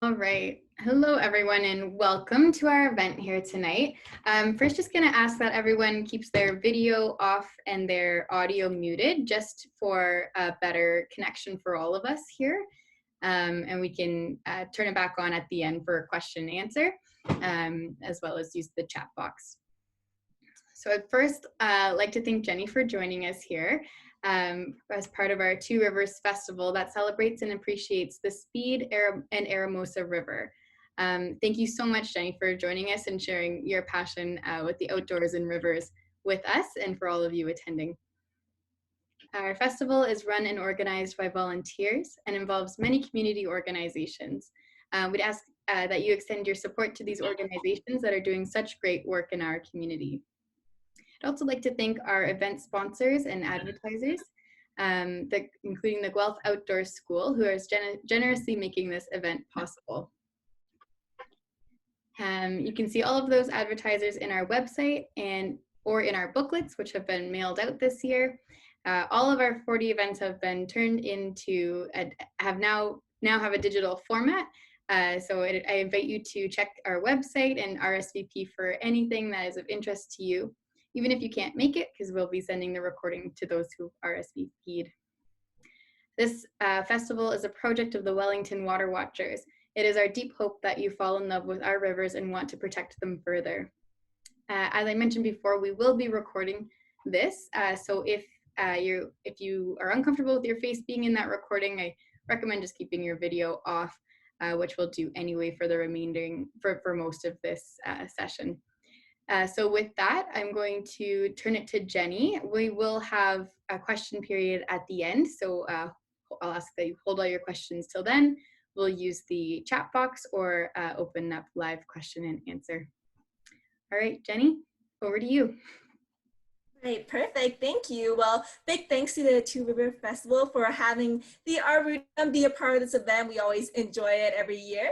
All right. Hello, everyone, and welcome to our event here tonight. First, just going to ask that everyone keeps their video off and their audio muted, just for a better connection for all of us here. And we can turn it back on at the end for a question and answer, as well as use the chat box. So I'd first like to thank Jenny for joining us here as part of our 2Rivers Festival that celebrates and appreciates the Speed and Eramosa River. Thank you so much, Jenny, for joining us and sharing your passion with the outdoors and rivers with us and for all of you attending. Our festival is run and organized by volunteers and involves many community organizations. We'd ask that you extend your support to these organizations that are doing such great work in our community. I'd also like to thank our event sponsors and advertisers, including the Guelph Outdoor School, who is generously making this event possible. You can see all of those advertisers in our website or in our booklets, which have been mailed out this year. All of our 40 events have been turned into, now have a digital format. So I invite you to check our website and RSVP for anything that is of interest to you, even if you can't make it, because we'll be sending the recording to those who RSVP'd. This festival is a project of the Wellington Water Watchers. It is our deep hope that you fall in love with our rivers and want to protect them further. As I mentioned before, we will be recording this, so if you are uncomfortable with your face being in that recording, I recommend just keeping your video off, which we'll do anyway for the remaining, for most of this session. So with that, I'm going to turn it to Jenny. We will have a question period at the end, so I'll ask that you hold all your questions till then. We'll use the chat box or open up live question and answer. All right, Jenny, over to you. Great, perfect, thank you. Well, big thanks to the 2Rivers Festival for having the Arboretum be a part of this event. We always enjoy it every year.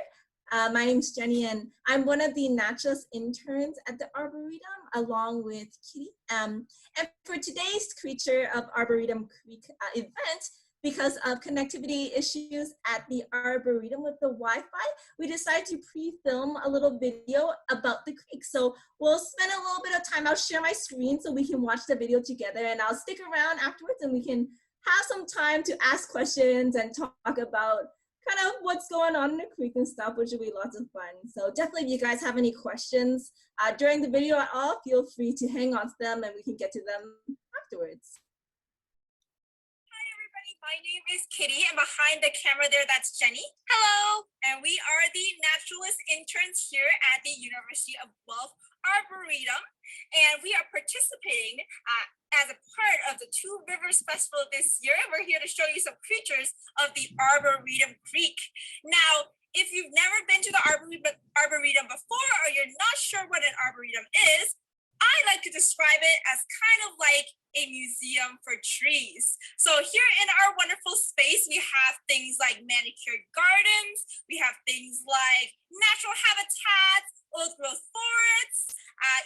My name's Jenny, and I'm one of the naturalist interns at the Arboretum, along with Kitty. And for today's Creature of Arboretum Creek event, because of connectivity issues at the Arboretum with the Wi-Fi, we decided to pre-film a little video about the creek. So we'll spend a little bit of time. I'll share my screen so we can watch the video together, and I'll stick around afterwards and we can have some time to ask questions and talk about kind of what's going on in the creek and stuff, which will be lots of fun. So definitely, if you guys have any questions during the video at all, feel free to hang on to them and we can get to them afterwards. Hi everybody, my name is Kitty, and behind the camera there, that's Jenny. Hello. And we are the naturalist interns here at the University of Guelph Arboretum, and we are participating as a part of the 2Rivers Festival this year. We're here to show you some creatures of the Arboretum Creek. Now, if you've never been to the Arboretum before, or you're not sure what an Arboretum is, I like to describe it as kind of like a museum for trees. So here in our wonderful space, we have things like manicured gardens, we have things like natural habitats, old growth forests,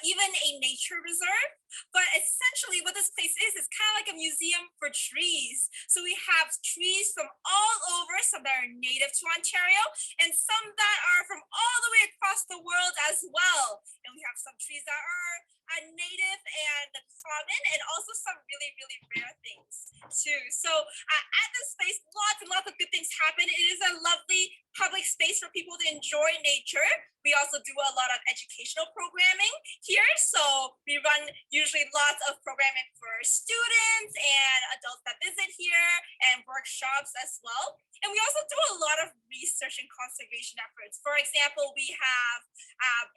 even a nature reserve. But essentially what this place is kind of like a museum for trees. So we have trees from all over, some that are native to Ontario, and some that are from all the way across the world as well. And we have some trees that are native and common, and also some really, really rare things too. So at this space, lots and lots of good things happen. It is a lovely public space for people to enjoy nature. We also do a lot of educational programming here. So we run usually lots of programming for students and adults that visit here, and workshops as well. And we also do a lot of research and conservation efforts. For example, we have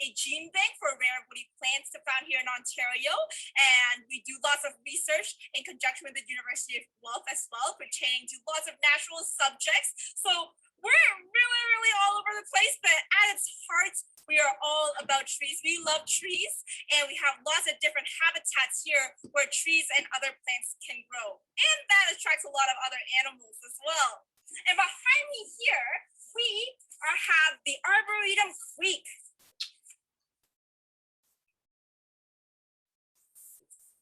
a gene bank for rare woody plants found here in Ontario, and we do lots of research in conjunction with the University of Guelph as well, pertaining to lots of natural subjects. So we're really, really all over the place, but at its heart, we are all about trees. We love trees, and we have lots of different habitats here where trees and other plants can grow. And that attracts a lot of other animals as well. And behind me here, we have the Arboretum Creek.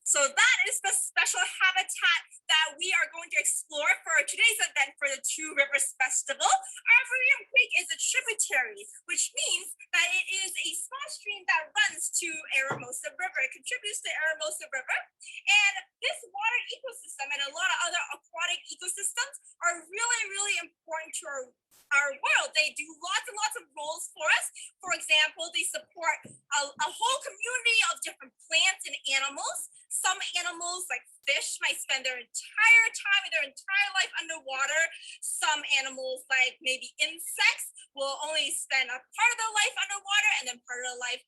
So that is the special habitat that we are going to explore for today's event for the 2Rivers Festival. Arboretum Creek is a tributary, which means that it is a small stream that runs to Eramosa River. It contributes to Eramosa River. And this water ecosystem and a lot of other aquatic ecosystems are really, really important to our world. They do lots and lots of roles for us. For example, they support a whole community of different plants and animals. Some animals, like fish, might spend their entire life underwater. Some animals, like maybe insects, will only spend a part of their life underwater and then part of their life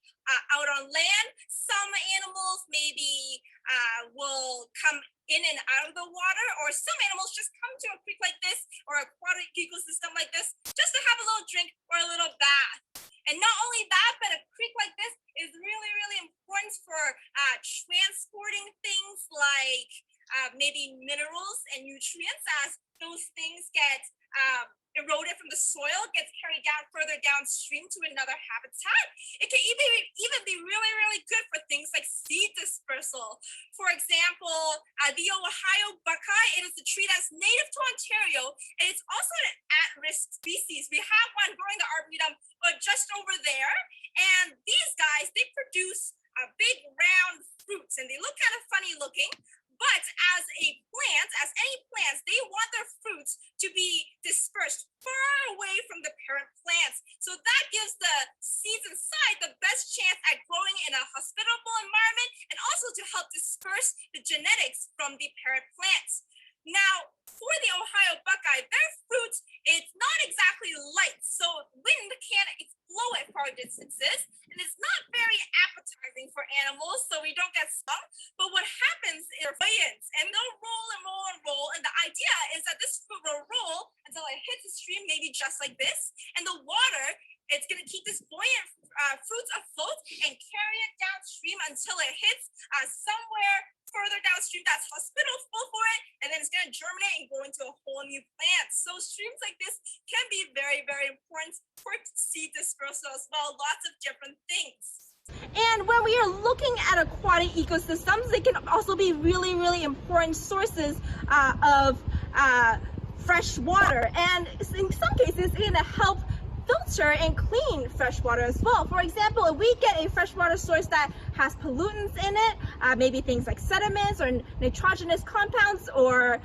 out on land. Some animals maybe will come in and out of the water, or some animals just come to a creek like this or aquatic ecosystem like this just to have a little drink or a little bath. And not only that, but a creek like this is really, really important for transporting things like maybe minerals and nutrients, as those things get eroded from the soil, gets carried down further downstream to another habitat. It can even be really, really good for things like seed dispersal. For example, the Ohio Buckeye, it is a tree that's native to Ontario, and it's also an at-risk species. We have one growing the Arboretum just over there, and these guys, they produce big round fruits, and they look kind of funny looking. But as any plants, they want their fruits to be dispersed far away from the parent plants. So that gives the seeds inside the best chance at growing in a hospitable environment, and also to help disperse the genetics from the parent plants. Now, for the Ohio Buckeye, their fruits, it's not exactly light, so wind can't blow it far distances, and it's not very appetizing for animals, so we don't get stung. But what happens is they're buoyant, and they'll roll and roll and roll, and the idea is that this fruit will roll until it hits the stream, maybe just like this, and the water, it's going to keep this buoyant fruits afloat and carry it downstream until it hits somewhere further downstream that's hospitable for it, and then it's going to germinate and grow into a whole new plant. So streams like this can be very, very important for seed dispersal as well, lots of different things. And when we are looking at aquatic ecosystems, they can also be really, really important sources of fresh water. And in some cases, it's going to help filter and clean fresh water as well. For example, if we get a freshwater source that has pollutants in it, maybe things like sediments or nitrogenous compounds or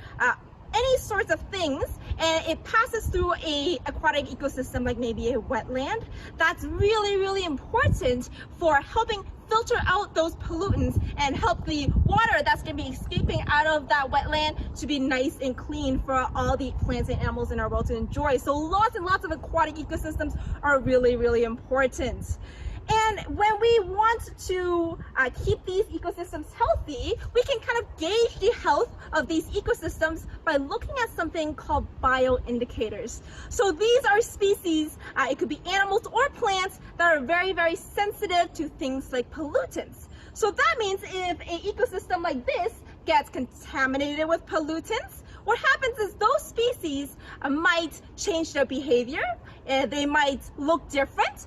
any sorts of things, and it passes through a aquatic ecosystem like maybe a wetland, that's really, really important for helping filter out those pollutants and help the water that's going to be escaping out of that wetland to be nice and clean for all the plants and animals in our world to enjoy. So lots and lots of aquatic ecosystems are really, really important. And when we want to keep these ecosystems healthy, we can kind of gauge the health of these ecosystems by looking at something called bioindicators. So these are species, it could be animals or plants, that are very, very sensitive to things like pollutants. So that means if an ecosystem like this gets contaminated with pollutants, what happens is those species might change their behavior, they might look different,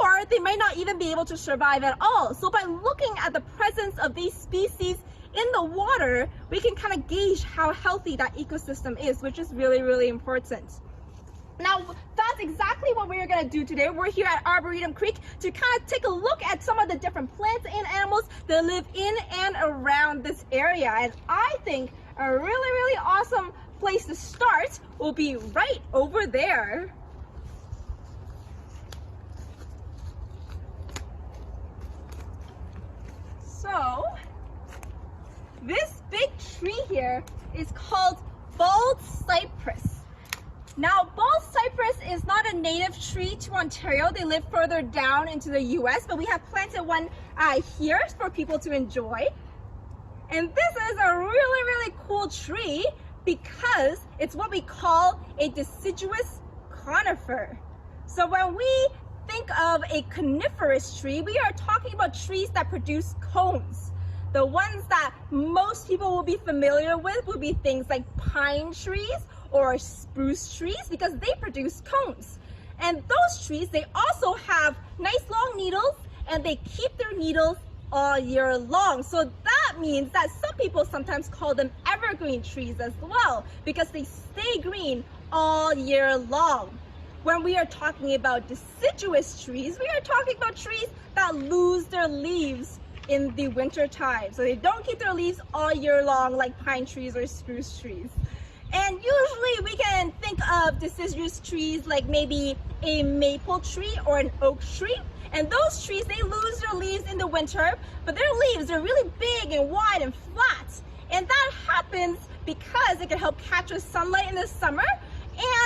or they might not even be able to survive at all. So by looking at the presence of these species in the water, we can kind of gauge how healthy that ecosystem is, which is really, really important. Now, that's exactly what we're going to do today. We're here at Arboretum Creek to kind of take a look at some of the different plants and animals that live in and around this area. And I think a really, really awesome place to start will be right over there. So, this big tree here is called bald cypress. Now, bald cypress is not a native tree to Ontario. They live further down into the US, but we have planted one here for people to enjoy. And this is a really, really cool tree because it's what we call a deciduous conifer. So when we think of a coniferous tree, we are talking about trees that produce cones. The ones that most people will be familiar with would be things like pine trees or spruce trees because they produce cones. And those trees, they also have nice long needles and they keep their needles all year long. So that that means that some people sometimes call them evergreen trees as well, because they stay green all year long. When we are talking about deciduous trees, we are talking about trees that lose their leaves in the winter time. So they don't keep their leaves all year long like pine trees or spruce trees. And usually we can think of deciduous trees like maybe a maple tree or an oak tree. And those trees, they lose their leaves in the winter, but their leaves are really big and wide and flat. And that happens because it can help catch the sunlight in the summer.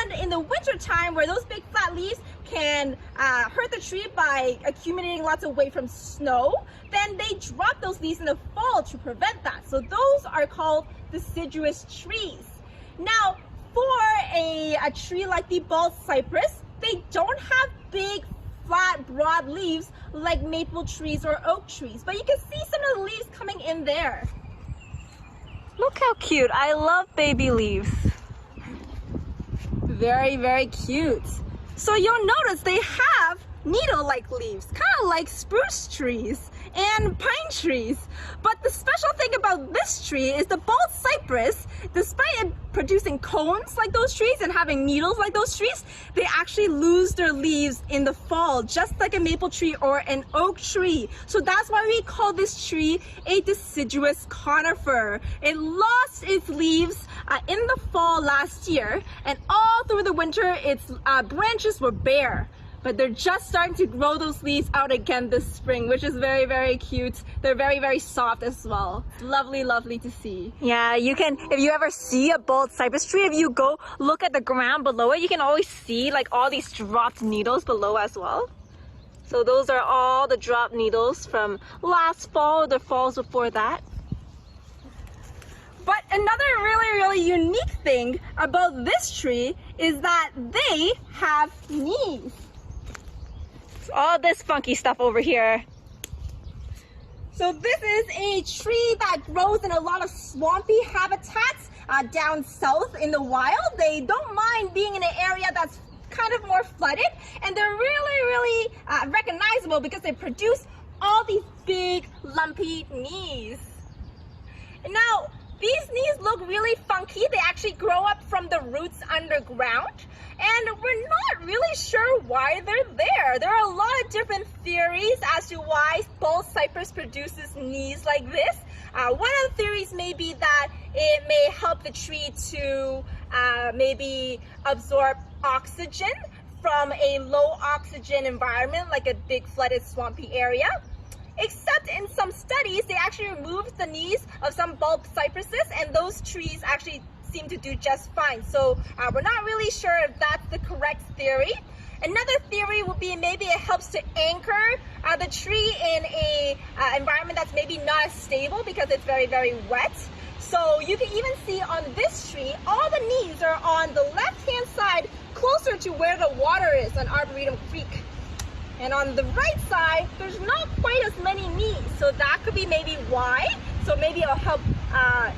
And in the winter time, where those big flat leaves can hurt the tree by accumulating lots of weight from snow, then they drop those leaves in the fall to prevent that. So those are called deciduous trees. Now, for a tree like the bald cypress, they don't have big, flat, broad leaves like maple trees or oak trees, but you can see some of the leaves coming in there. Look how cute. I love baby leaves. Very, very cute. So you'll notice they have needle-like leaves, kind of like spruce trees and pine trees. But the special thing about this tree is the bald cypress, despite it producing cones like those trees and having needles like those trees, they actually lose their leaves in the fall, just like a maple tree or an oak tree. So that's why we call this tree a deciduous conifer. It lost its leaves in the fall last year, and all through the winter its branches were bare. But they're just starting to grow those leaves out again this spring, which is very, very cute. They're very, very soft as well. Lovely, lovely to see. Yeah, you can, if you ever see a bald cypress tree, if you go look at the ground below it, you can always see like all these dropped needles below as well. So those are all the dropped needles from last fall or the falls before that. But another really, really unique thing about this tree is that they have knees. All this funky stuff over here. So this is a tree that grows in a lot of swampy habitats down south in the wild. They don't mind being in an area that's kind of more flooded, and they're really, really recognizable because they produce all these big lumpy knees. Now, these knees look really funky. They actually grow up from the roots underground, and we're not really sure why they're there. There are a lot of different theories as to why bald cypress produces knees like this. One of the theories may be that it may help the tree to maybe absorb oxygen from a low oxygen environment like a big flooded swampy area. Except in some studies, they actually removed the knees of some bulb cypresses, and those trees actually seem to do just fine. So we're not really sure if that's the correct theory. Another theory would be maybe it helps to anchor the tree in a environment that's maybe not as stable because it's very, very wet. So you can even see on this tree, all the knees are on the left-hand side, closer to where the water is on Arboretum Creek. And on the right side, there's not quite as many knees, so that could be maybe why. So maybe it'll help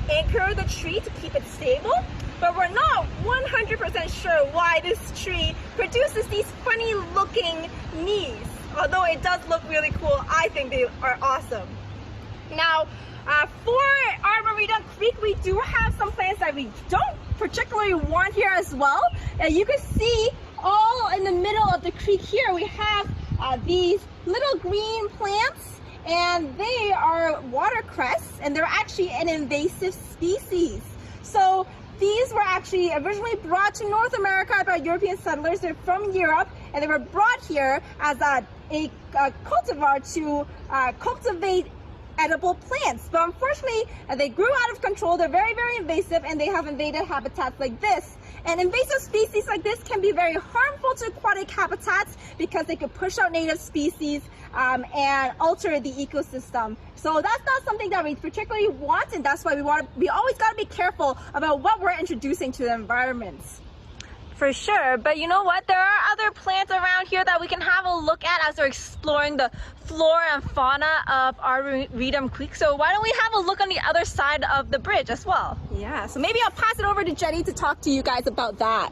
anchor the tree to keep it stable. But we're not 100% sure why this tree produces these funny looking knees. Although it does look really cool, I think they are awesome. Now, for Arboretum Creek, we do have some plants that we don't particularly want here as well. You can see all in the middle of the creek here, we have these little green plants, and they are watercress, and they're actually an invasive species. So these were actually originally brought to North America by European settlers. They're from Europe, and they were brought here as a cultivar to cultivate edible plants. But unfortunately, they grew out of control. They're very, very invasive, and they have invaded habitats like this. And invasive species like this can be very harmful to aquatic habitats because they could push out native species and alter the ecosystem. So that's not something that we particularly want, and that's why we always got to be careful about what we're introducing to the environment. For sure, but you know what? There are other plants around here that we can have a look at as we're exploring the flora and fauna of Arboretum Creek. So why don't we have a look on the other side of the bridge as well? Yeah, so maybe I'll pass it over to Jenny to talk to you guys about that.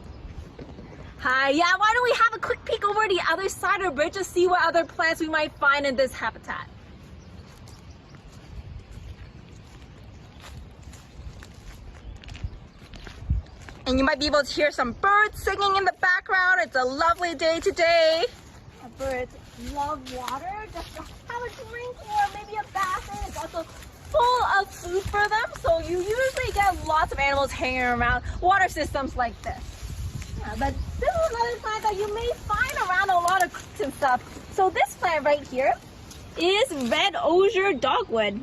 Hi, yeah, why don't we have a quick peek over the other side of the bridge to see what other plants we might find in this habitat. And you might be able to hear some birds singing in the background. It's a lovely day today. Birds love water, just to have a drink or maybe a bath. And it's also full of food for them. So you usually get lots of animals hanging around water systems like this. But this is another plant that you may find around a lot of creeks and stuff. So this plant right here is red osier dogwood.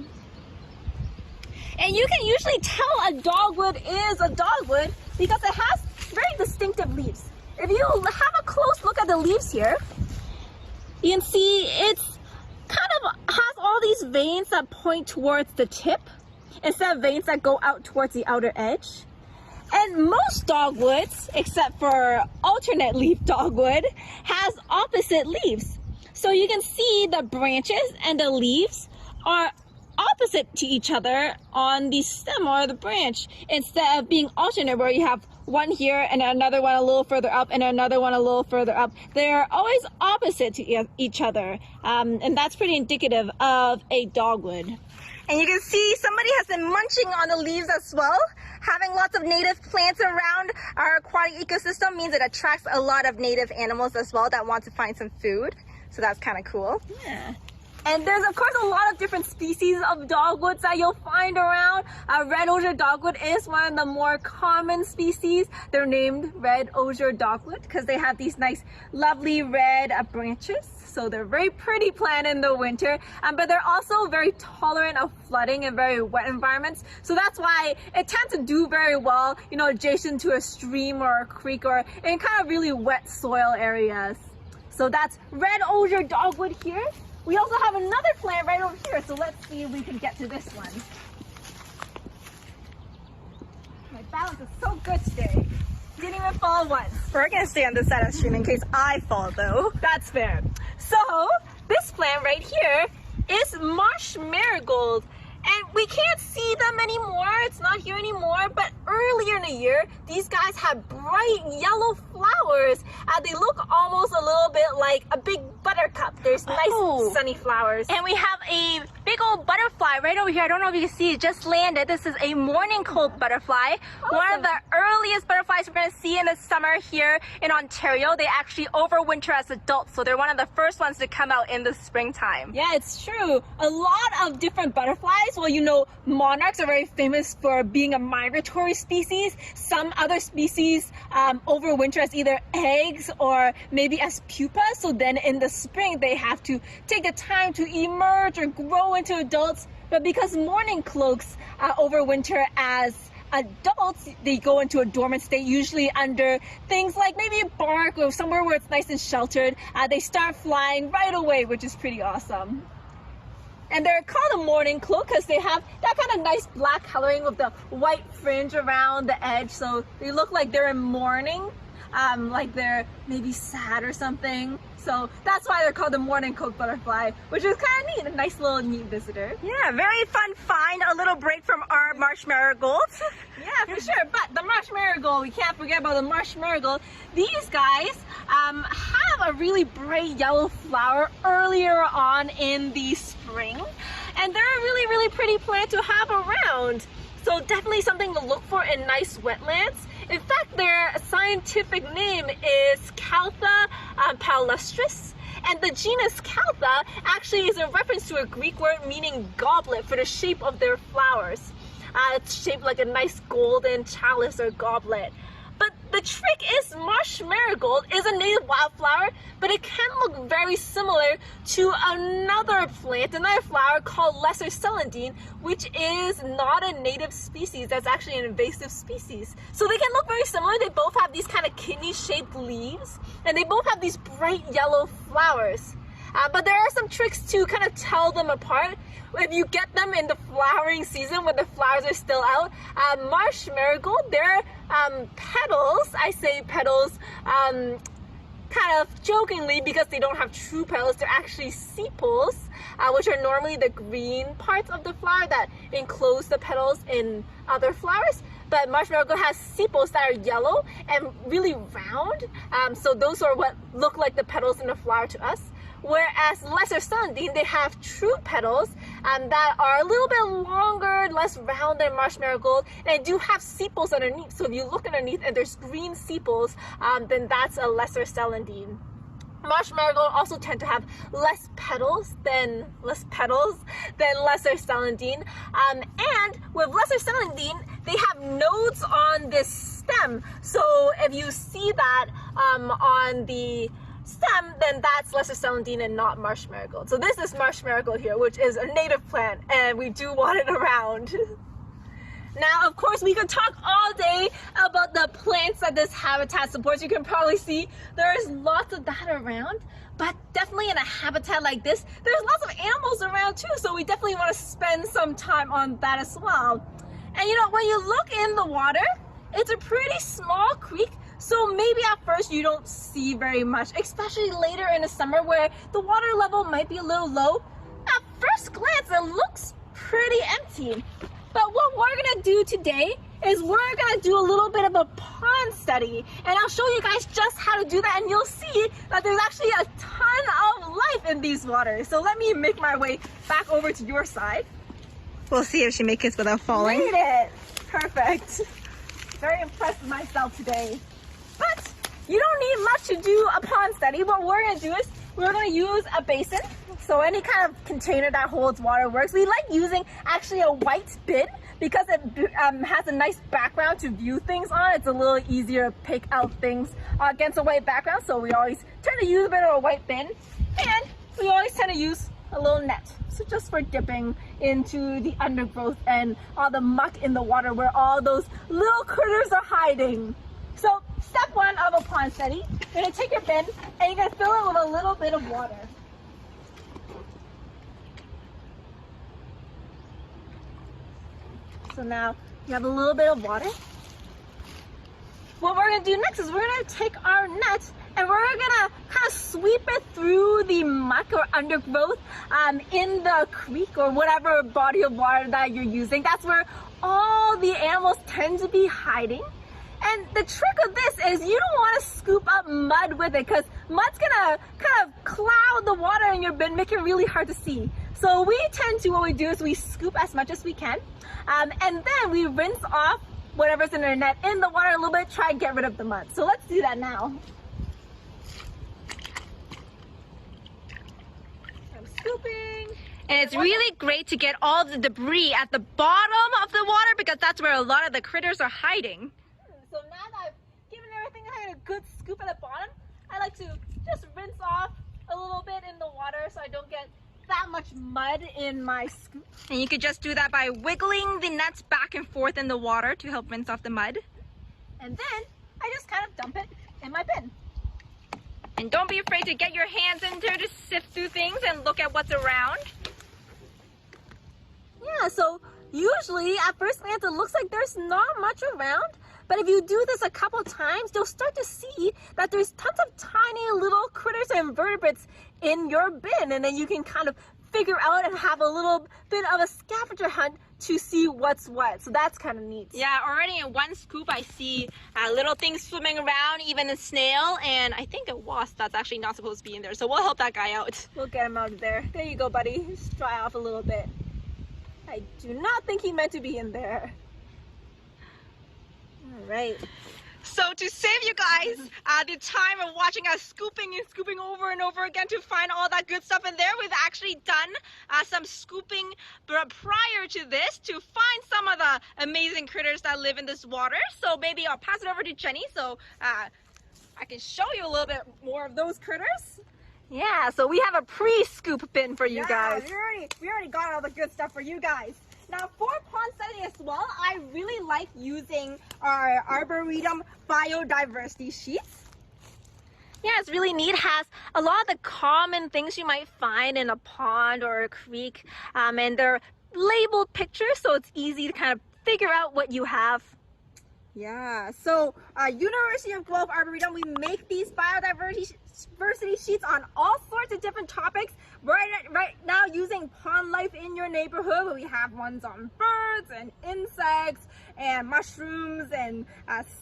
And you can usually tell a dogwood is a dogwood because it has very distinctive leaves. If you have a close look at the leaves here, you can see it's kind of has all these veins that point towards the tip instead of veins that go out towards the outer edge. And most dogwoods, except for alternate leaf dogwood, has opposite leaves. So you can see the branches and the leaves are opposite to each other on the stem or the branch instead of being alternate where you have one here and another one a little further up and another one a little further up. They're always opposite to each other, and that's pretty indicative of a dogwood. And you can see somebody has been munching on the leaves as well. Having lots of native plants around our aquatic ecosystem means it attracts a lot of native animals as well that want to find some food. So that's kind of cool. Yeah. And there's of course a lot of different species of dogwoods that you'll find around. Red osier dogwood is one of the more common species. They're named red osier dogwood because they have these nice lovely red branches. So they're very pretty plant in the winter, but they're also very tolerant of flooding in very wet environments. So that's why it tends to do very well, you know, adjacent to a stream or a creek or in kind of really wet soil areas. So that's red osier dogwood here. We also have another plant right over here, so let's see if we can get to this one. My balance is so good today. Didn't even fall once. We're gonna stay on this side of the stream in case I fall though. That's fair. So this plant right here is marsh marigold. And we can't see them anymore, it's not here anymore, but earlier in the year, these guys had bright yellow flowers. They look almost a little bit like a big buttercup. There's nice sunny flowers. And we have a big old butterfly right over here. I don't know if you can see, it just landed. This is a morning coat butterfly. Awesome. One of the earliest butterflies we're gonna see in the summer here in Ontario. They actually overwinter as adults, so they're one of the first ones to come out in the springtime. Yeah, it's true. A lot of different butterflies. Well, you know, monarchs are very famous for being a migratory species. Some other species overwinter as either eggs or maybe as pupas. So then in the spring, they have to take the time to emerge or grow into adults. But because mourning cloaks overwinter as adults, they go into a dormant state, usually under things like maybe a bark or somewhere where it's nice and sheltered. They start flying right away, which is pretty awesome. And they're called a mourning cloak because they have that kind of nice black coloring with the white fringe around the edge. So they look like they're in mourning, like they're maybe sad or something. So that's why they're called the mourning cloak butterfly, which is kind of neat, a nice little neat visitor. Yeah, very fun find, a little break from our marsh marigold. Yeah, for sure, but the marsh marigold, we can't forget about the marsh marigold. These guys have a really bright yellow flower earlier on in the spring, and they're a really, really pretty plant to have around. So definitely something to look for in nice wetlands. In fact, their scientific name is Caltha palustris, and the genus Caltha actually is a reference to a Greek word meaning goblet for the shape of their flowers. It's shaped like a nice golden chalice or goblet. But the trick is marsh marigold is a native wildflower, but it can look very similar to another plant, another flower called lesser celandine, which is not a native species. That's actually an invasive species. So they can look very similar. They both have these kind of kidney-shaped leaves, and they both have these bright yellow flowers. But there are some tricks to kind of tell them apart. If you get them in the flowering season when the flowers are still out, marsh marigold, their petals, I say petals kind of jokingly because they don't have true petals, they're actually sepals, which are normally the green parts of the flower that enclose the petals in other flowers. But marsh marigold has sepals that are yellow and really round, so those are what look like the petals in the flower to us. Whereas lesser celandine, they have true petals that are a little bit longer, less round than marsh marigold, and I do have sepals underneath. So if you look underneath and there's green sepals, then that's a lesser celandine. Marsh marigold also tend to have less petals than lesser celandine, and with lesser celandine, they have nodes on this stem. So if you see that on the stem, then that's lesser celandine and not marsh marigold. So this is marsh marigold here, which is a native plant, and we do want it around. Now, of course, we could talk all day about the plants that this habitat supports. You can probably see there's lots of that around, but definitely in a habitat like this, there's lots of animals around too, so we definitely want to spend some time on that as well. And you know, when you look in the water, it's a pretty small creek, so maybe at first you don't see very much, especially later in the summer where the water level might be a little low. At first glance, it looks pretty empty. But what we're gonna do today is we're gonna do a little bit of a pond study, and I'll show you guys just how to do that, and you'll see that there's actually a ton of life in these waters. So let me make my way back over to your side. We'll see if she makes it without falling. Made it! Perfect. Very impressed with myself today. But you don't need much to do a pond study. What we're gonna do is we're gonna use a basin. So any kind of container that holds water works. We like using actually a white bin because it has a nice background to view things on. It's a little easier to pick out things against a white background. So we always tend to use a bit of a white bin, and we always tend to use a little net. So just for dipping into the undergrowth and all the muck in the water where all those little critters are hiding. So step one of a pond study, you're gonna take your bin and you're gonna fill it with a little bit of water. So now you have a little bit of water. What we're gonna do next is we're gonna take our net and we're gonna kind of sweep it through the muck or undergrowth in the creek or whatever body of water that you're using. That's where all the animals tend to be hiding. And the trick of this is you don't want to scoop up mud with it because mud's gonna kind of cloud the water in your bin, make it really hard to see. So we tend to, what we do is we scoop as much as we can, and then we rinse off whatever's in our net in the water a little bit, try and get rid of the mud. So let's do that now. I'm scooping. And it's really great to get all the debris at the bottom of the water because that's where a lot of the critters are hiding. So now that I've given everything a good scoop at the bottom, I like to just rinse off a little bit in the water so I don't get that much mud in my scoop. And you could just do that by wiggling the nets back and forth in the water to help rinse off the mud. And then I just kind of dump it in my bin. And don't be afraid to get your hands in there to sift through things and look at what's around. Yeah, so usually at first glance it looks like there's not much around, but if you do this a couple times, you'll start to see that there's tons of tiny little critters and invertebrates in your bin, and then you can kind of figure out and have a little bit of a scavenger hunt to see what's what. So that's kind of neat. Yeah, already in one scoop I see little things swimming around, even a snail, and I think a wasp that's actually not supposed to be in there. So we'll help that guy out. We'll get him out of there. There you go, buddy. Just dry off a little bit. I do not think he meant to be in there. All right. So to save you guys the time of watching us scooping and scooping over and over again to find all that good stuff in there, we've actually done some scooping prior to this to find some of the amazing critters that live in this water. So maybe I'll pass it over to Jenny so I can show you a little bit more of those critters. Yeah, so we have a pre-scoop bin for you guys. We already got all the good stuff for you guys. Now for pond study as well, I really like using our Arboretum Biodiversity sheets. Yeah, it's really neat. It has a lot of the common things you might find in a pond or a creek, and they're labeled pictures, so it's easy to kind of figure out what you have. Yeah, so University of Guelph Arboretum, we make these biodiversity biodiversity sheets on all sorts of different topics. Right now using pond life in your neighborhood. We have ones on birds and insects and mushrooms and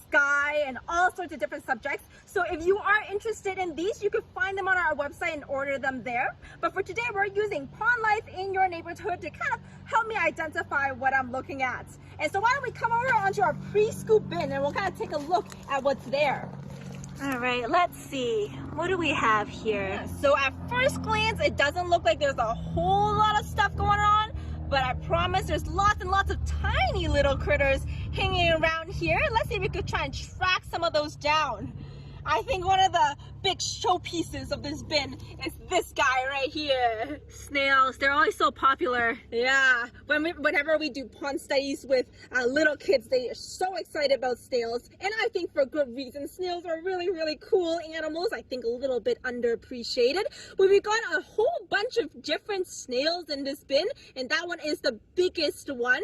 sky and all sorts of different subjects. So if you are interested in these, you can find them on our website and order them there. But for today, we're using pond life in your neighborhood to kind of help me identify what I'm looking at. And so why don't we come over onto our pre-scoop bin and we'll kind of take a look at what's there. All right, let's see. What do we have here? So at first glance, it doesn't look like there's a whole lot of stuff going on, but I promise there's lots and lots of tiny little critters hanging around here. Let's see if we could try and track some of those down. I think one of the big showpieces of this bin is this guy right here. Snails, they're always so popular. Yeah, whenever we do pond studies with little kids, they are so excited about snails, and I think for good reason. Snails are really, really cool animals. I think a little bit underappreciated. But we got a whole bunch of different snails in this bin, and that one is the biggest one.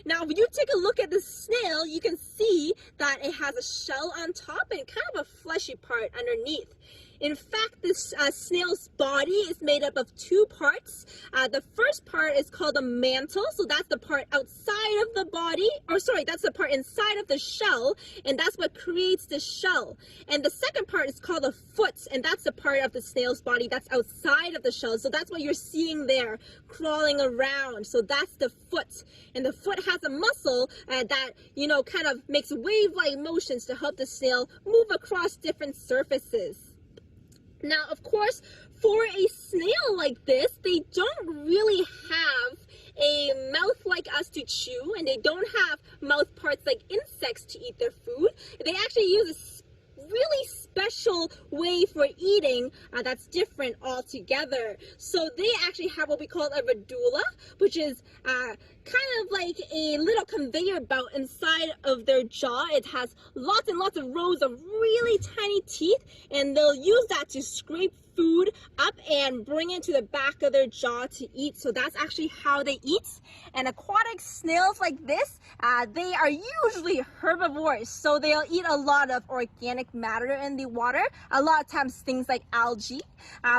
Now, if you take a look at the snail, you can see that it has a shell on top and kind of a fleshy part underneath. In fact, this snail's body is made up of two parts. The first part is called a mantle, so that's the part outside of the body, or sorry, that's the part inside of the shell, and that's what creates the shell. And the second part is called a foot, and that's the part of the snail's body that's outside of the shell. So that's what you're seeing there, crawling around. So that's the foot. And the foot has a muscle that, you know, kind of makes wave-like motions to help the snail move across different surfaces. Now, of course, for a snail like this, they don't really have a mouth like us to chew, and they don't have mouth parts like insects to eat their food. They actually use a really special way for eating that's different altogether. So they actually have what we call a radula, which is kind of like a little conveyor belt inside of their jaw. It has lots and lots of rows of really tiny teeth, and they'll use that to scrape food up and bring it to the back of their jaw to eat. So that's actually how they eat. And aquatic snails like this, they are usually herbivores, so they'll eat a lot of organic matter in the water, a lot of times things like algae,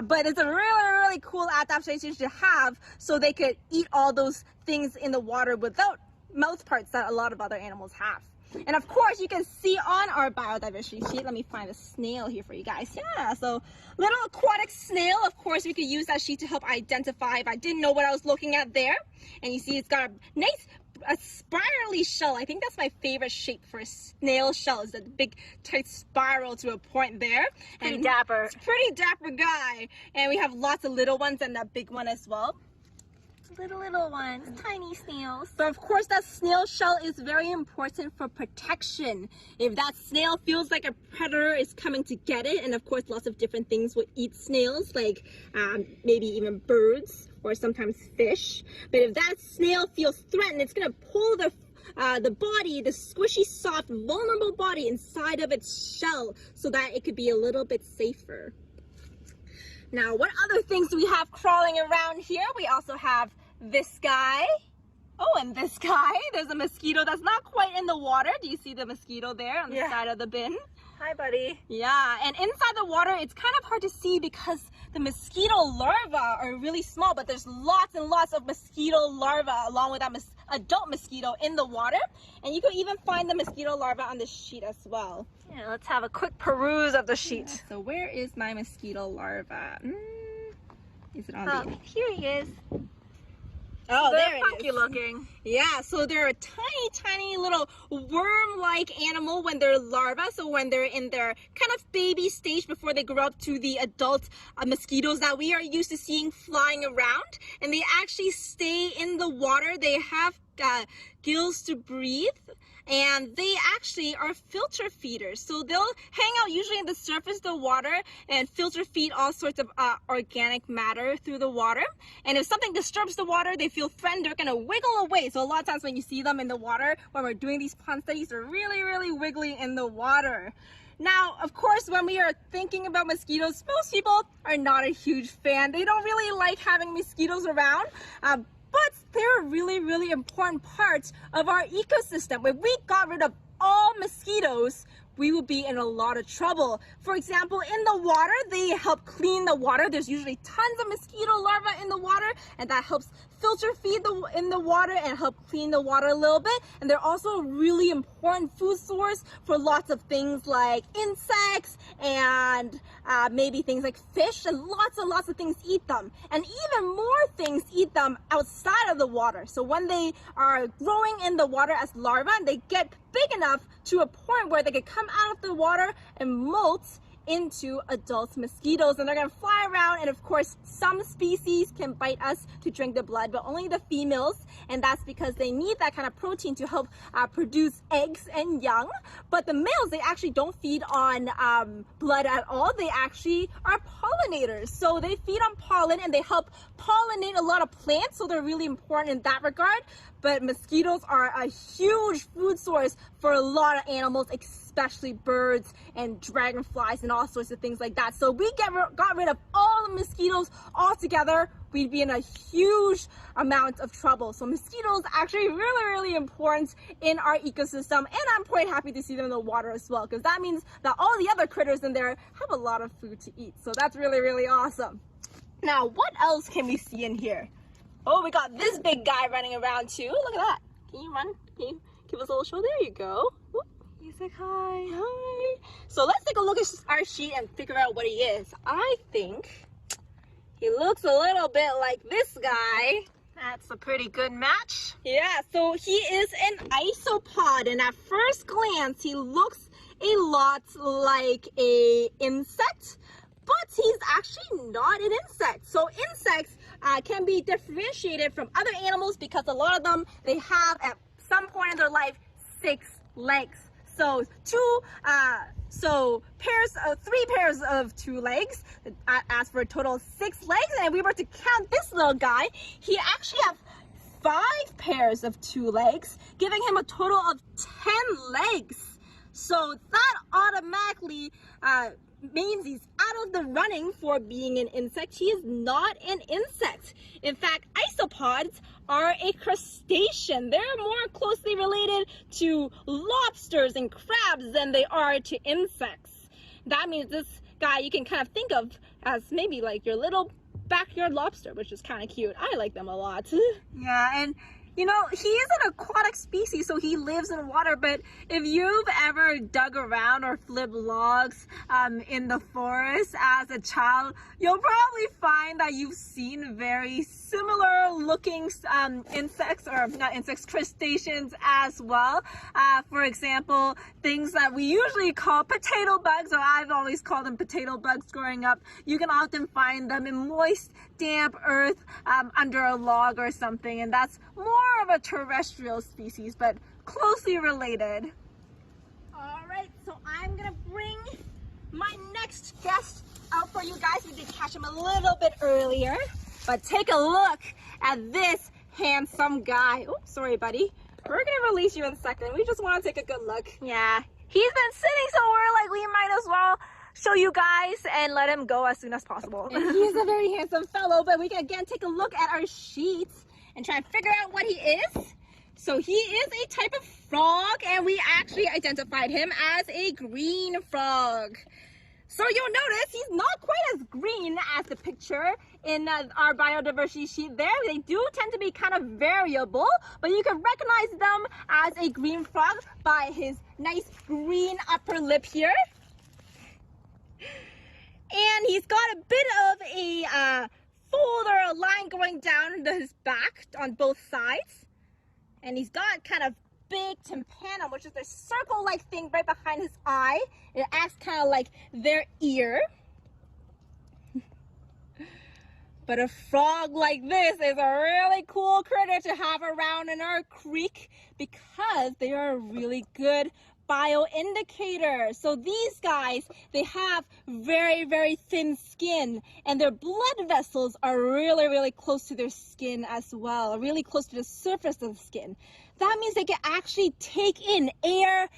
but it's a really cool adaptation to have, so they could eat all those things in the water without mouth parts that a lot of other animals have. And of course, you can see on our biodiversity sheet, let me find a snail here for you guys. Yeah, so little aquatic snail, of course, we could use that sheet to help identify if I didn't know what I was looking at there. And you see it's got a nice spirally shell. I think that's my favorite shape for a snail shell, is that big tight spiral to a point there. Pretty dapper. It's a pretty dapper guy. And we have lots of little ones and that big one as well. Little ones, tiny snails. But of course, that snail shell is very important for protection. If that snail feels like a predator is coming to get it, and of course lots of different things will eat snails, like maybe even birds or sometimes fish. But if that snail feels threatened, it's going to pull the body, the squishy, soft, vulnerable body inside of its shell so that it could be a little bit safer. Now, what other things do we have crawling around here? We also have this guy. Oh, and this guy. There's a mosquito that's not quite in the water. Do you see the mosquito there on the side of the bin? Hi, buddy. Yeah, and inside the water, it's kind of hard to see because the mosquito larvae are really small, but there's lots and lots of mosquito larvae along with that adult mosquito in the water. And you can even find the mosquito larvae on the sheet as well. Yeah, let's have a quick peruse of the sheet. Yeah, so where is my mosquito larva? Is it on the... Here he is. Oh, They're there it funky is. looking. Yeah, so they're a tiny little worm-like animal when they're larvae. So when they're in their kind of baby stage before they grow up to the adult mosquitoes that we are used to seeing flying around. And they actually stay in the water. They have gills to breathe, and they actually are filter feeders. So they'll hang out usually in the surface of the water and filter feed all sorts of organic matter through the water. And if something disturbs the water, they feel threatened, they're gonna wiggle away. So a lot of times when you see them in the water, when we're doing these pond studies, they're really wiggly in the water. Now, of course, when we are thinking about mosquitoes, most people are not a huge fan. They don't really like having mosquitoes around. But they're a really important part of our ecosystem. If we got rid of all mosquitoes, we will be in a lot of trouble. For example, in the water, they help clean the water. There's usually tons of mosquito larvae in the water, and that helps filter feed in the water and help clean the water a little bit. And they're also a really important food source for lots of things like insects and maybe things like fish, and lots of things eat them. And even more things eat them outside of the water. So when they are growing in the water as larvae, they get big enough to a point where they can come out of the water and molt into adult mosquitoes, and they're gonna fly around. And of course, some species can bite us to drink the blood, but only the females, and that's because they need that kind of protein to help produce eggs and young. But the males, they actually don't feed on blood at all. They actually are pollinators, so they feed on pollen and they help pollinate a lot of plants, so they're really important in that regard. But mosquitoes are a huge food source for a lot of animals, especially birds and dragonflies and all sorts of things like that. So we got rid of all the mosquitoes altogether, we'd be in a huge amount of trouble. So mosquitoes are actually really important in our ecosystem, and I'm quite happy to see them in the water as well, because that means that all the other critters in there have a lot of food to eat. So that's really awesome. Now, what else can we see in here? Oh, we got this big guy running around too. Look at that. Can you run? Can you give us a little show? There you go. Whoop. He's like, hi. So let's take a look at our sheet and figure out what he is. I think he looks a little bit like this guy. That's a pretty good match. Yeah, so he is an isopod, and at first glance, he looks a lot like an insect, but he's actually not an insect. So insects can be differentiated from other animals because a lot of them, they have at some point in their life 6 legs. So 3 pairs of 2 legs, as for a total of 6 legs. And if we were to count this little guy, he actually has 5 pairs of 2 legs, giving him a total of 10 legs. So that automatically means he's out of the running for being an insect. He is not an insect. In fact, isopods are a crustacean. They're more closely related to lobsters and crabs than they are to insects. That means this guy you can kind of think of as maybe like your little backyard lobster, which is kind of cute. I like them a lot. Yeah, and you know, he is an aquatic species, so he lives in water, but if you've ever dug around or flipped logs in the forest as a child, you'll probably find that you've seen very similar looking insects, or not insects, crustaceans as well. For example, things that we usually call potato bugs, or I've always called them potato bugs growing up. You can often find them in moist, damp earth under a log or something, and that's more of a terrestrial species, but closely related. All right, so I'm gonna bring my next guest out for you guys. We did catch him a little bit earlier, but take a look at this handsome guy. Oh, sorry, buddy. We're gonna release you in a second. We just want to take a good look. Yeah, he's been sitting somewhere, like we might as well show you guys and let him go as soon as possible. And he's a very handsome fellow, but we can again take a look at our sheets and try and figure out what he is. So he is a type of frog, and we actually identified him as a green frog. So you'll notice he's not quite as green as the picture in our biodiversity sheet there. They do tend to be kind of variable, but you can recognize them as a green frog by his nice green upper lip here. And he's got a bit of a fold or a line going down his back on both sides. And he's got kind of big tympanum, which is a circle-like thing right behind his eye. It acts kind of like their ear. But a frog like this is a really cool critter to have around in our creek because they are a really good bioindicator. So these guys, they have very thin skin, and their blood vessels are really close to their skin as well, really close to the surface of the skin. That means they can actually take in air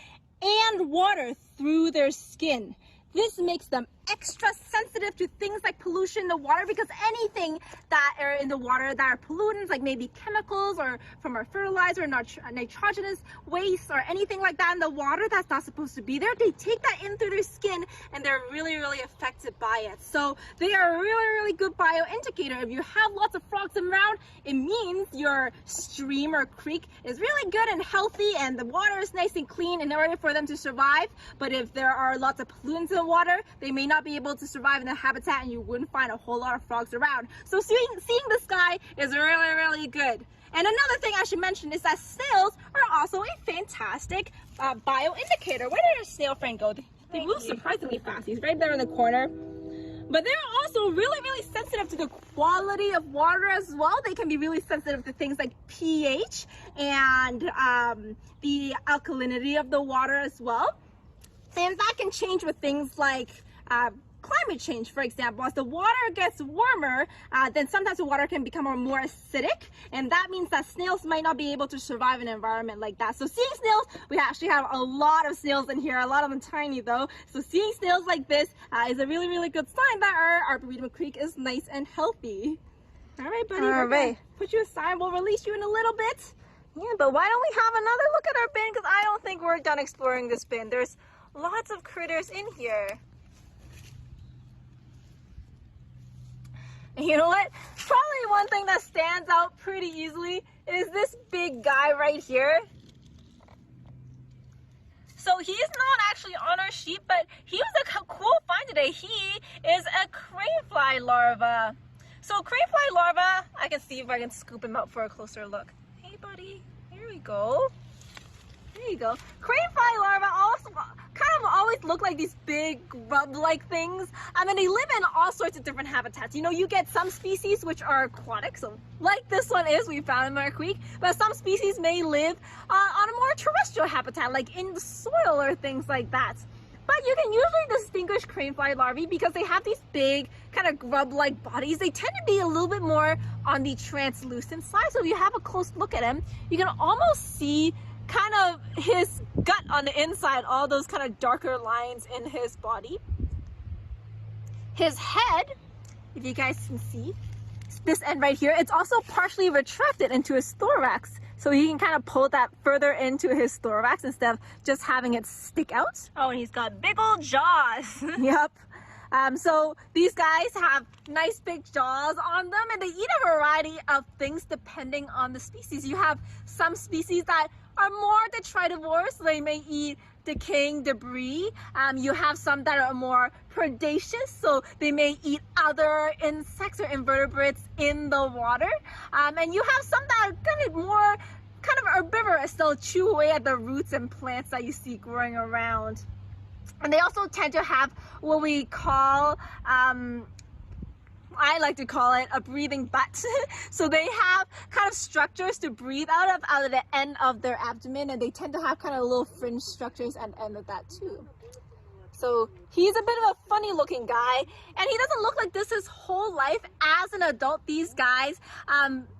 and water through their skin. This makes them extra sensitive to things like pollution in the water, because anything that are in the water that are pollutants, like maybe chemicals or from our fertilizer, nitrogenous waste or anything like that in the water that's not supposed to be there, they take that in through their skin and they're really, really affected by it. So they are a really, really good bioindicator. If you have lots of frogs around, it means your stream or creek is really good and healthy and the water is nice and clean in order for them to survive. But if there are lots of pollutants in the water, they may not be able to survive in the habitat and you wouldn't find a whole lot of frogs around. So seeing this guy is really, really good. And another thing I should mention is that snails are also a fantastic bioindicator. Where did our snail friend go? They move surprisingly fast. He's right there in the corner. But they're also really, really sensitive to the quality of water as well. They can be really sensitive to things like pH and the alkalinity of the water as well. And that can change with things like climate change, for example. As the water gets warmer, then sometimes the water can become more acidic, and that means that snails might not be able to survive in an environment like that. So seeing snails, we actually have a lot of snails in here, a lot of them tiny though. So seeing snails like this is a really, really good sign that our Arboretum Creek is nice and healthy. All right, buddy, we're gonna put you aside. We'll release you in a little bit. Yeah, but why don't we have another look at our bin? Because I don't think we're done exploring this bin. There's lots of critters in here. And you know what? Probably one thing that stands out pretty easily is this big guy right here. So he's not actually on our sheet, but he was a cool find today. He is a Fly Larva. So Fly Larva, I can see if I can scoop him up for a closer look. Hey buddy, here we go. There you go. Fly Larva also kind of always look like these big grub-like things. I mean, they live in all sorts of different habitats. You know, you get some species which are aquatic, so like this one is, we found in Marina Creek, but some species may live on a more terrestrial habitat, like in the soil or things like that. But you can usually distinguish Fly larvae because they have these big kind of grub-like bodies. They tend to be a little bit more on the translucent side, so if you have a close look at him, you can almost see kind of his gut on the inside, all those kind of darker lines in his body. His head, if you guys can see, this end right here, it's also partially retracted into his thorax. So he can kind of pull that further into his thorax instead of just having it stick out. Oh, and he's got big old jaws. Yep. So these guys have nice big jaws on them, and they eat a variety of things depending on the species. You have some species that are more detritivores, so they may eat decaying debris. You have some that are more predaceous, so they may eat other insects or invertebrates in the water. And you have some that are kind of more herbivorous. They'll chew away at the roots and plants that you see growing around. And they also tend to have what we call, I like to call it a breathing butt. So they have kind of structures to breathe out of the end of their abdomen, and they tend to have kind of little fringe structures at the end of that too. So he's a bit of a funny looking guy, and he doesn't look like this his whole life. As an adult, these guys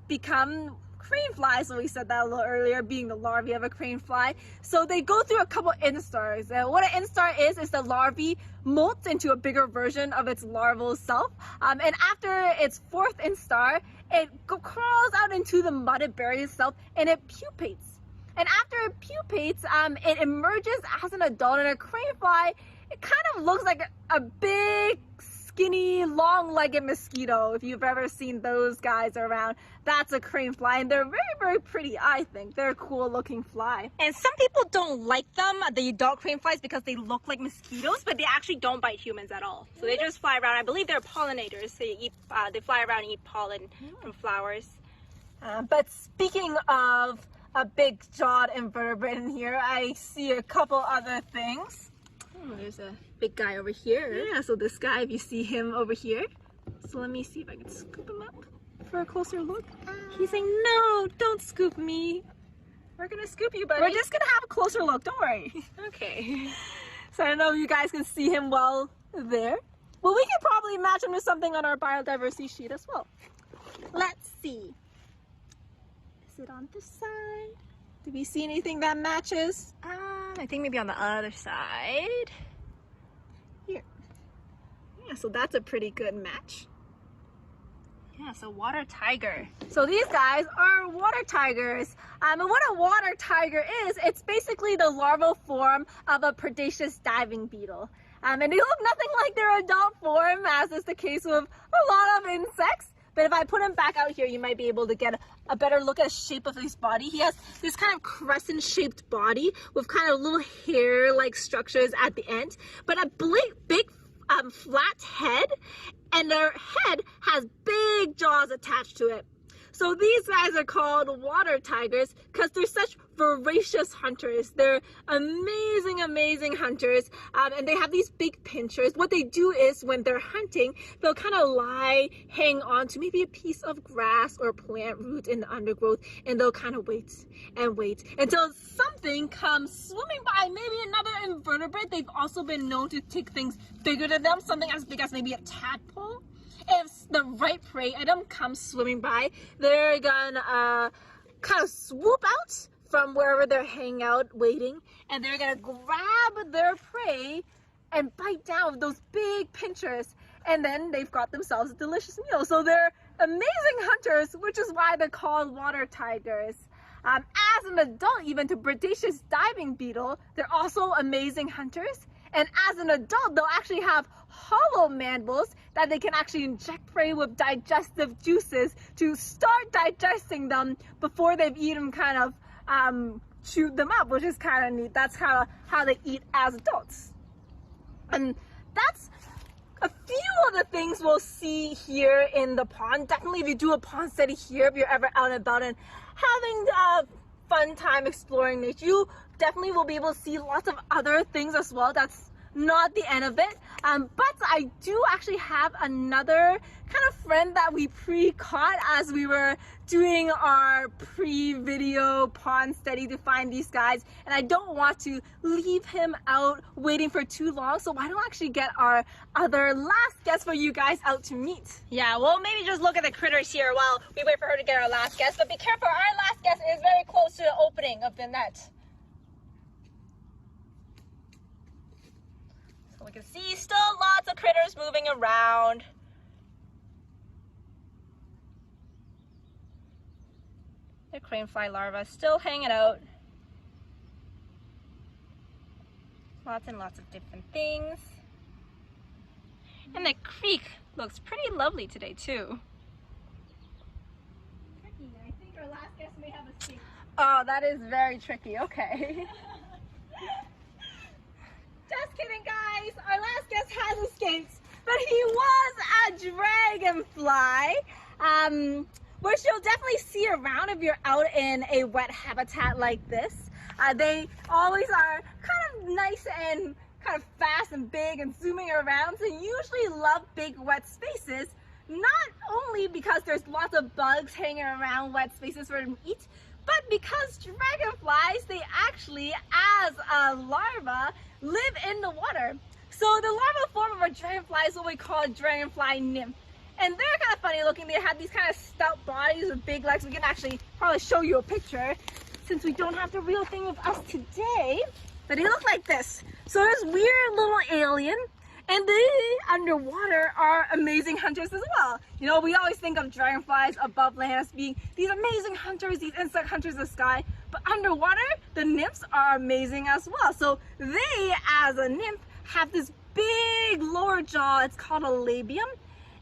become crane flies, so we said that a little earlier, being the larvae of a crane fly. So they go through a couple instars. What an instar is the larvae molts into a bigger version of its larval self. And after its fourth instar, it crawls out into the mud, it buries itself, and it pupates. And after it pupates, it emerges as an adult. And a crane fly, it kind of looks like a big, skinny, long-legged mosquito. If you've ever seen those guys around, that's a crane fly, and they're very, very pretty. I think they're a cool looking fly. And some people don't like them, the adult crane flies, because they look like mosquitoes, but they actually don't bite humans at all. So they just fly around. I believe they're pollinators. They fly around and eat pollen from flowers. But speaking of a big jawed invertebrate in here, I see a couple other things. Oh, there's a big guy over here. Yeah, so this guy, if you see him over here. So let me see if I can scoop him up for a closer look. He's saying, no, don't scoop me. We're gonna scoop you, buddy. We're just gonna have a closer look, don't worry. Okay. So I don't know if you guys can see him well there. Well, we could probably match him with something on our biodiversity sheet as well. Let's see. Is it on this side? Do we see anything that matches? I think maybe on the other side. Here. so that's a pretty good match. Yeah, so water tiger. So these guys are water tigers. And what a water tiger is, it's basically the larval form of a predaceous diving beetle. And they look nothing like their adult form, as is the case with a lot of insects. But if I put him back out here, you might be able to get a better look at the shape of his body. He has this kind of crescent-shaped body with kind of little hair-like structures at the end, but a big flat head, and their head has big jaws attached to it. So these guys are called water tigers because they're such voracious hunters. They're amazing hunters, and they have these big pinchers. What they do is when they're hunting, they'll kind of hang on to maybe a piece of grass or plant root in the undergrowth, and they'll kind of wait until something comes swimming by, maybe another invertebrate. They've also been known to take things bigger than them, something as big as maybe a tadpole. If the right prey item comes swimming by, they're gonna kind of swoop out from wherever they're hanging out waiting, and they're gonna grab their prey and bite down with those big pinchers, and then they've got themselves a delicious meal. So they're amazing hunters, which is why they're called water tigers. As an adult, even to predaceous diving beetle, they're also amazing hunters. And as an adult, they'll actually have hollow mandibles that they can actually inject prey with digestive juices to start digesting them before they've eaten, kind of chewed them up, which is kind of neat. That's kind of how they eat as adults. And that's a few of the things we'll see here in the pond. Definitely if you do a pond study here, if you're ever out and about and having a fun time exploring nature, you definitely will be able to see lots of other things as well. That's not the end of it, but I do actually have another kind of friend that we pre-caught as we were doing our pre-video pond study to find these guys, and I don't want to leave him out waiting for too long, so why don't I actually get our other last guest for you guys out to meet. Yeah, well, maybe just look at the critters here while we wait for her to get our last guest, but be careful, our last guest is very close to the opening of the net. So we can see still lots of critters moving around. The crane fly larvae still hanging out. Lots and lots of different things. And the creek looks pretty lovely today too. Tricky. I think our last guest may have escaped. Oh, that is very tricky. Okay. Just kidding, guys. Our last guest has escaped, but he was a dragonfly, which you'll definitely see around if you're out in a wet habitat like this. They always are kind of nice and kind of fast and big and zooming around, so usually love big wet spaces, not only because there's lots of bugs hanging around wet spaces for them to eat, but because dragonflies, they actually, as a larva, live in the water. So the larval form of a dragonfly is what we call a dragonfly nymph. And they're kind of funny looking. They have these kind of stout bodies with big legs. We can actually probably show you a picture since we don't have the real thing with us today. But they look like this. So this weird little alien, and they underwater are amazing hunters as well. You know, we always think of dragonflies above land as being these amazing hunters, these insect hunters of the sky, but underwater, the nymphs are amazing as well. So they, as a nymph, have this big lower jaw, it's called a labium,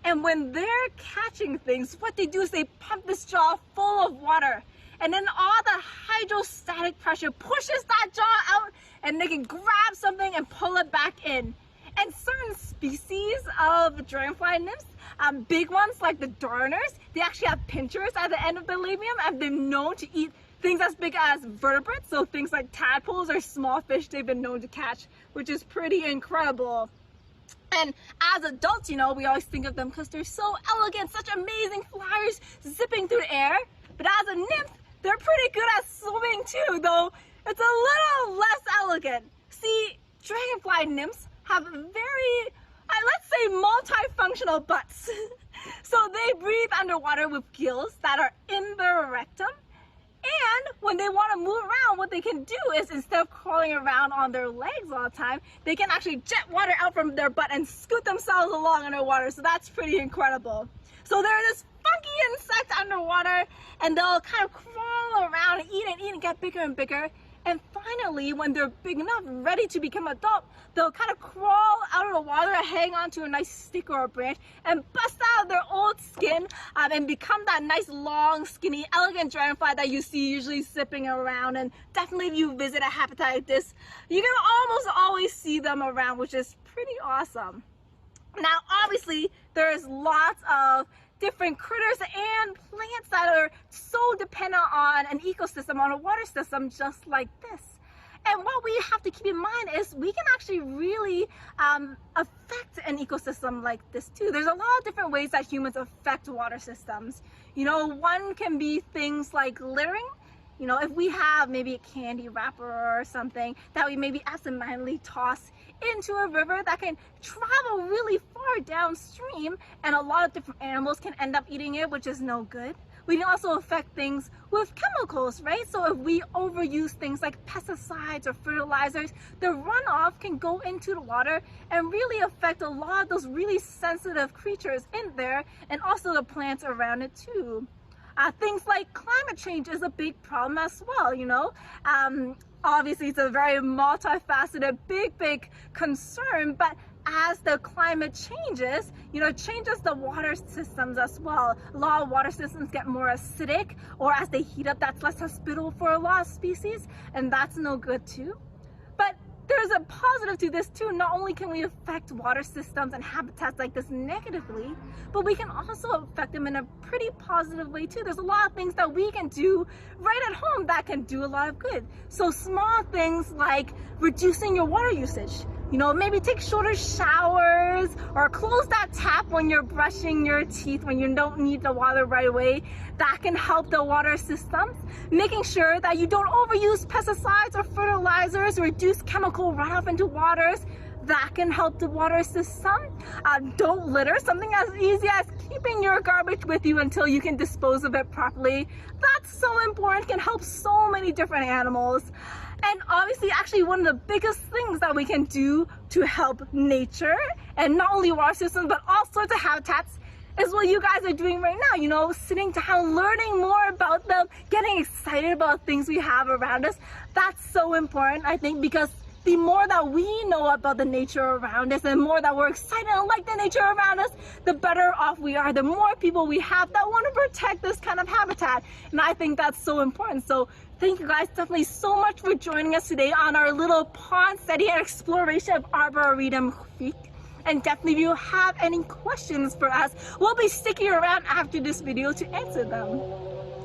and when they're catching things, what they do is they pump this jaw full of water, and then all the hydrostatic pressure pushes that jaw out, and they can grab something and pull it back in. And certain species of dragonfly nymphs, big ones like the darners, they actually have pinchers at the end of the labium, and they're known to eat things as big as vertebrates, so things like tadpoles or small fish they've been known to catch, which is pretty incredible. And as adults, you know, we always think of them because they're so elegant, such amazing flyers zipping through the air. But as a nymph, they're pretty good at swimming too, though it's a little less elegant. See, dragonfly nymphs have very, let's say, multifunctional butts. So they breathe underwater with gills that are in their rectum. And when they want to move around, what they can do is instead of crawling around on their legs all the time, they can actually jet water out from their butt and scoot themselves along underwater. So that's pretty incredible. So they're this funky insect underwater, and they'll kind of crawl around and eat and get bigger and bigger. And finally, when they're big enough, ready to become adult, they'll kind of crawl out of the water, hang onto a nice stick or a branch, and bust out of their old skin and become that nice, long, skinny, elegant dragonfly that you see usually zipping around. And definitely if you visit a habitat like this, you can almost always see them around, which is pretty awesome. Now, obviously, there's lots of different critters and plants that are so dependent on an ecosystem, on a water system just like this. And what we have to keep in mind is we can actually really affect an ecosystem like this too. There's a lot of different ways that humans affect water systems. You know, one can be things like littering. You know, if we have maybe a candy wrapper or something that we maybe absentmindedly toss into a river, that can travel really far downstream, and a lot of different animals can end up eating it, which is no good. We can also affect things with chemicals, right? So if we overuse things like pesticides or fertilizers, the runoff can go into the water and really affect a lot of those really sensitive creatures in there, and also the plants around it too. Things like climate change is a big problem as well, you know. Obviously, it's a very multifaceted, big concern, but as the climate changes, you know, it changes the water systems as well. A lot of water systems get more acidic, or as they heat up, that's less hospitable for a lot of species, and that's no good too. But there's a positive to this too. Not only can we affect water systems and habitats like this negatively, but we can also affect them in a pretty positive way too. There's a lot of things that we can do right at home that can do a lot of good. So small things like reducing your water usage. You know, maybe take shorter showers, or close that tap when you're brushing your teeth when you don't need the water right away. That can help the water systems. Making sure that you don't overuse pesticides or fertilizers, reduce chemical runoff into waters. That can help the water system. Don't litter, something as easy as keeping your garbage with you until you can dispose of it properly. That's so important, can help so many different animals. And obviously, actually, one of the biggest things that we can do to help nature, and not only water systems, but all sorts of habitats, is what you guys are doing right now. You know, sitting down, learning more about them, getting excited about things we have around us. That's so important, I think, because the more that we know about the nature around us, and the more that we're excited and like the nature around us, the better off we are. The more people we have that want to protect this kind of habitat. And I think that's so important. So thank you guys definitely so much for joining us today on our little pond study and exploration of Arboretum Creek. And definitely if you have any questions for us, we'll be sticking around after this video to answer them.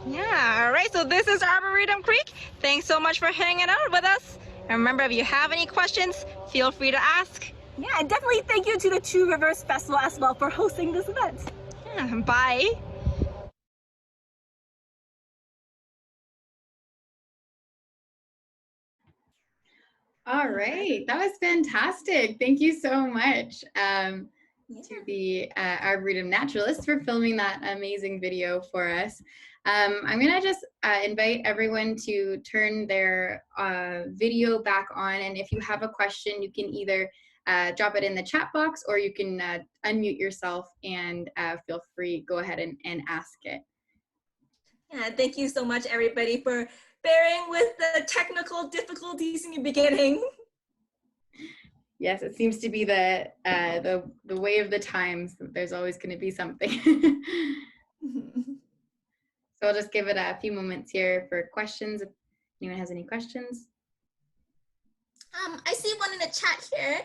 Yeah, all right, so this is Arboretum Creek. Thanks so much for hanging out with us. And remember, if you have any questions, feel free to ask. Yeah, and definitely thank you to the 2Rivers Festival as well for hosting this event. Yeah, bye. All right, that was fantastic. Thank you so much to the Arboretum Naturalist for filming that amazing video for us. I'm gonna just invite everyone to turn their video back on, and if you have a question, you can either drop it in the chat box, or you can unmute yourself and feel free, go ahead and ask it. Yeah, thank you so much, everybody, for bearing with the technical difficulties in the beginning. Yes, it seems to be the way of the times. There's always going to be something. So I'll just give it a few moments here for questions. If anyone has any questions. I see one in the chat here.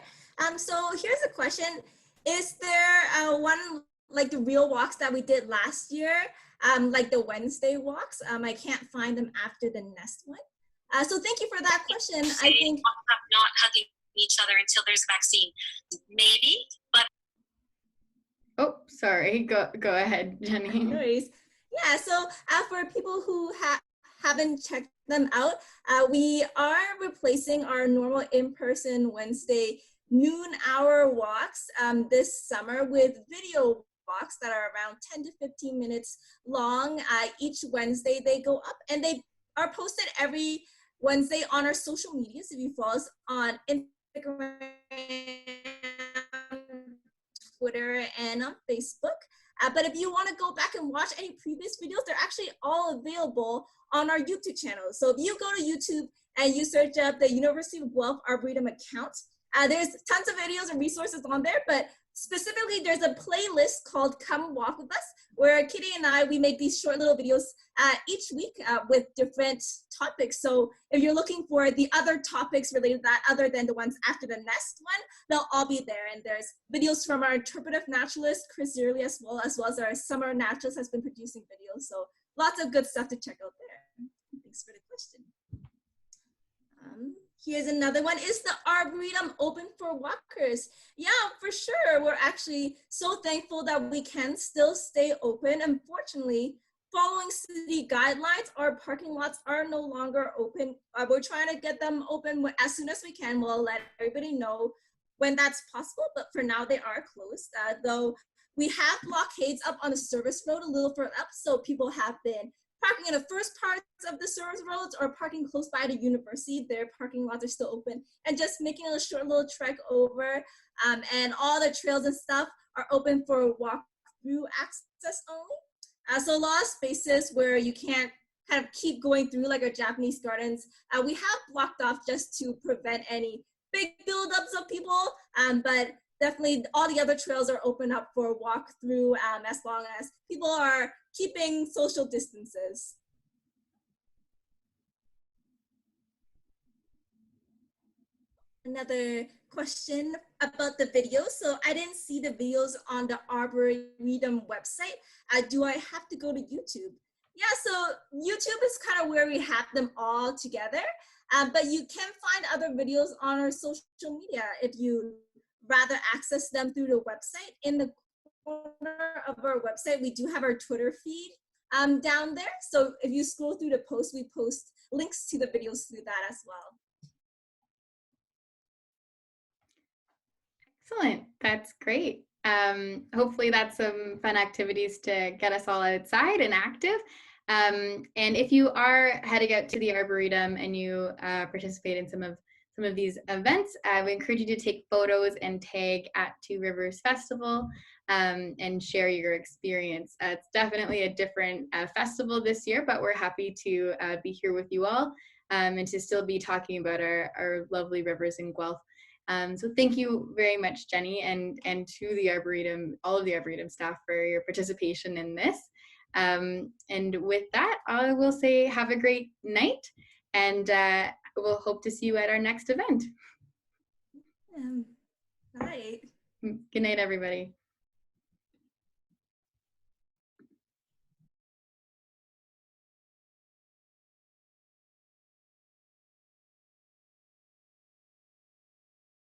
So here's a question. Is there one, like the real walks that we did last year, like the Wednesday walks? I can't find them after the nest one. So thank you for that question. I think not hugging each other until there's a vaccine. Maybe, but oh, sorry. Go ahead, Jenny. no worries. Yeah, so for people who haven't checked them out, we are replacing our normal in-person Wednesday noon hour walks this summer with video walks that are around 10 to 15 minutes long. Each Wednesday they go up, and they are posted every Wednesday on our social medias. If you follow us on Instagram, Twitter, and on Facebook. But if you want to go back and watch any previous videos, they're actually all available on our YouTube channel. So if you go to YouTube and you search up the University of Guelph Arboretum account, there's tons of videos and resources on there, but specifically there's a playlist called Come Walk With Us, where Kitty and we make these short little videos each week with different topics. So if you're looking for the other topics related to that, other than the ones after the nest one, they'll all be there. And there's videos from our interpretive naturalist, Chris Zierli, as well as our summer naturalist has been producing videos. So lots of good stuff to check out there. Thanks for the question. Here's another one. Is the Arboretum open for walkers? Yeah, for sure. We're actually so thankful that we can still stay open. Unfortunately, following city guidelines, our parking lots are no longer open. We're trying to get them open as soon as we can. We'll let everybody know when that's possible, but for now they are closed. Though we have blockades up on the service road a little further up, so people have been parking in the first parts of the service roads or parking close by the university. Their parking lots are still open, and just making a short little trek over. And all the trails and stuff are open for walk-through access only. So a lot of spaces where you can't kind of keep going through, like our Japanese gardens, we have blocked off just to prevent any big buildups of people. But definitely all the other trails are open up for walk-through as long as people are keeping social distances. Another question about the videos. So I didn't see the videos on the Arboretum website. Do I have to go to YouTube? Yeah, so YouTube is kind of where we have them all together, but you can find other videos on our social media if you rather access them through the website. In the corner of our website, we do have our Twitter feed down there. So if you scroll through the post, we post links to the videos through that as well. Excellent, that's great. Hopefully that's some fun activities to get us all outside and active. And if you are heading out to the Arboretum and you participate in some of these events, we encourage you to take photos and tag at 2Rivers Festival and share your experience. It's definitely a different festival this year, but we're happy to be here with you all and to still be talking about our lovely rivers in Guelph. So thank you very much, Jenny, and to the Arboretum, all of the Arboretum staff for your participation in this. And with that, I will say have a great night, and we'll hope to see you at our next event. Bye. Good night, everybody.